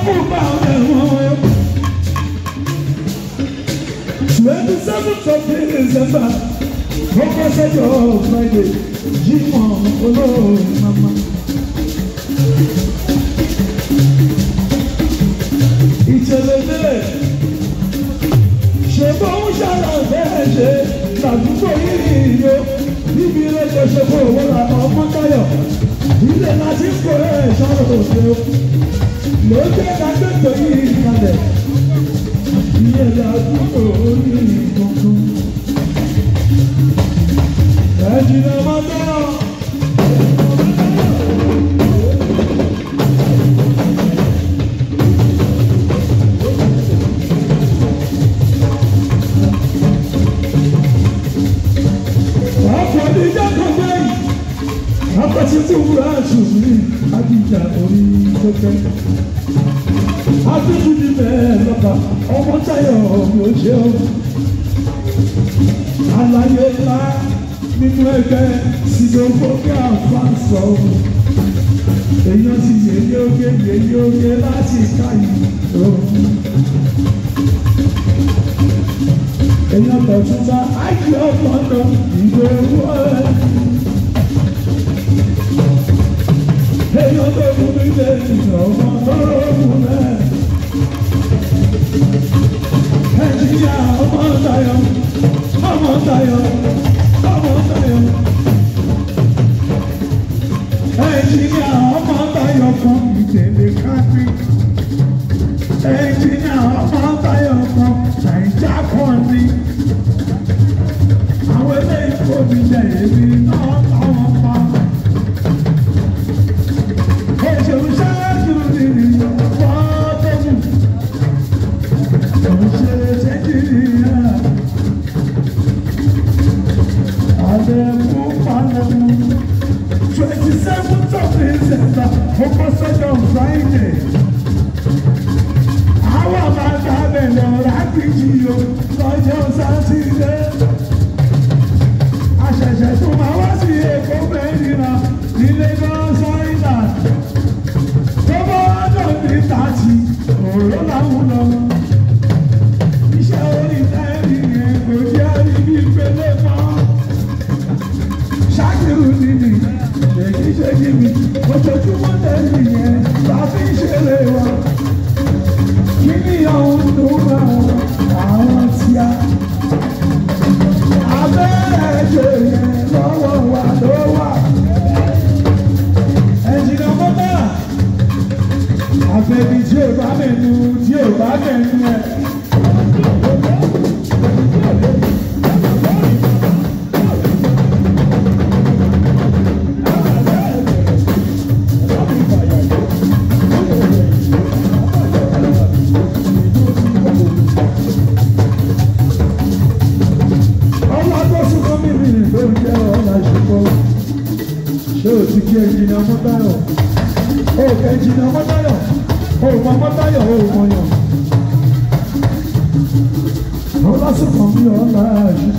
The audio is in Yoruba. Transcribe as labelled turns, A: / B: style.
A: fún bá ẹ̀wọ̀n 27th of December ọkọ̀ sẹ́jọ́ Friday Jímọ̀ olóòrùn mama. Ìṣẹ̀lẹ̀ ṣe bó ń ṣàlàyé ṣe làdúgbò yìí yó níbi ilé ìjọsìn fún òwò lànà ọmọ Táyọ̀ ilé láti ń kó ẹ̀ ṣọ́nà òde ló jẹ́ kájọ́tò yìí kalẹ̀ ilé làdúgbò yìí tuntun. Ẹ̀jìnà máa dáná. Apàṣẹtò wúrà ṣùgbọ́n àdìjà orí pẹ́pẹ́. Adúgbò ní bẹ́ẹ̀ lọ́ba ọmọ Táyọ̀ mi ò ṣe ọ́. Àlàyé ńlá nínú ẹgbẹ́ Sinofobia fáńsọ̀. Èèyàn ti yèyé oge láti káyì lọ. Èèyàn tọ̀tún bá àìkú ọ̀pọ̀ náà ìwé owó ẹ̀. Èèyàn tó kú mi lé ìjọba lọ́rọ̀ mú lẹ̀. Ẹ̀jìyà ọmọ Táyọ̀, ọmọ Táyọ̀, ọmọ Táyọ̀. Ẹ̀jìyà ọmọ Táyọ̀ kan ìtẹ̀lé káfí. Ẹ̀jìyà ọmọ Táyọ̀ kan Nàìjà kan ní. Àwọn eléyìí kò ní jẹ èmi náà táwọn pa. Friday. Àwọn àbáta bẹ̀rẹ̀ ọ̀rá kìí yọ lọ́jọ́ Sátidé. Àṣẹ̀ṣẹ̀ tó máa wá sí Èkó mẹ́rìnlá ní Lagos Island. Tó bá wá dọ̀bí tààtì, òró làwọn lọ. Iṣẹ́ orí tẹ́lì yẹn kò jẹ́ ibi ìpele mọ́. Ṣáàkìrù nìyí, èyí ṣe kí mi, ojoojúmọ́ tẹ́lì yẹn láti ṣeré wa. Kí ni àwọn tó bá àwọn tí a abẹ́rẹ́ ṣe yẹn lọ́wọ́ wa ló wà. Ẹ̀jìnà mọ́tà àfẹ́bí tí ò bá mẹ́nu tí ò bá mẹ́nu ẹ̀. Ẹ̀jìnà Mọ́táyọ̀, ó ẹ̀jìnà Mọ́táyọ̀, ó mọ Mọ́táyọ̀, ó mọ̀yàn. Ọlásùnkàn mi ọ̀la àṣùkọ.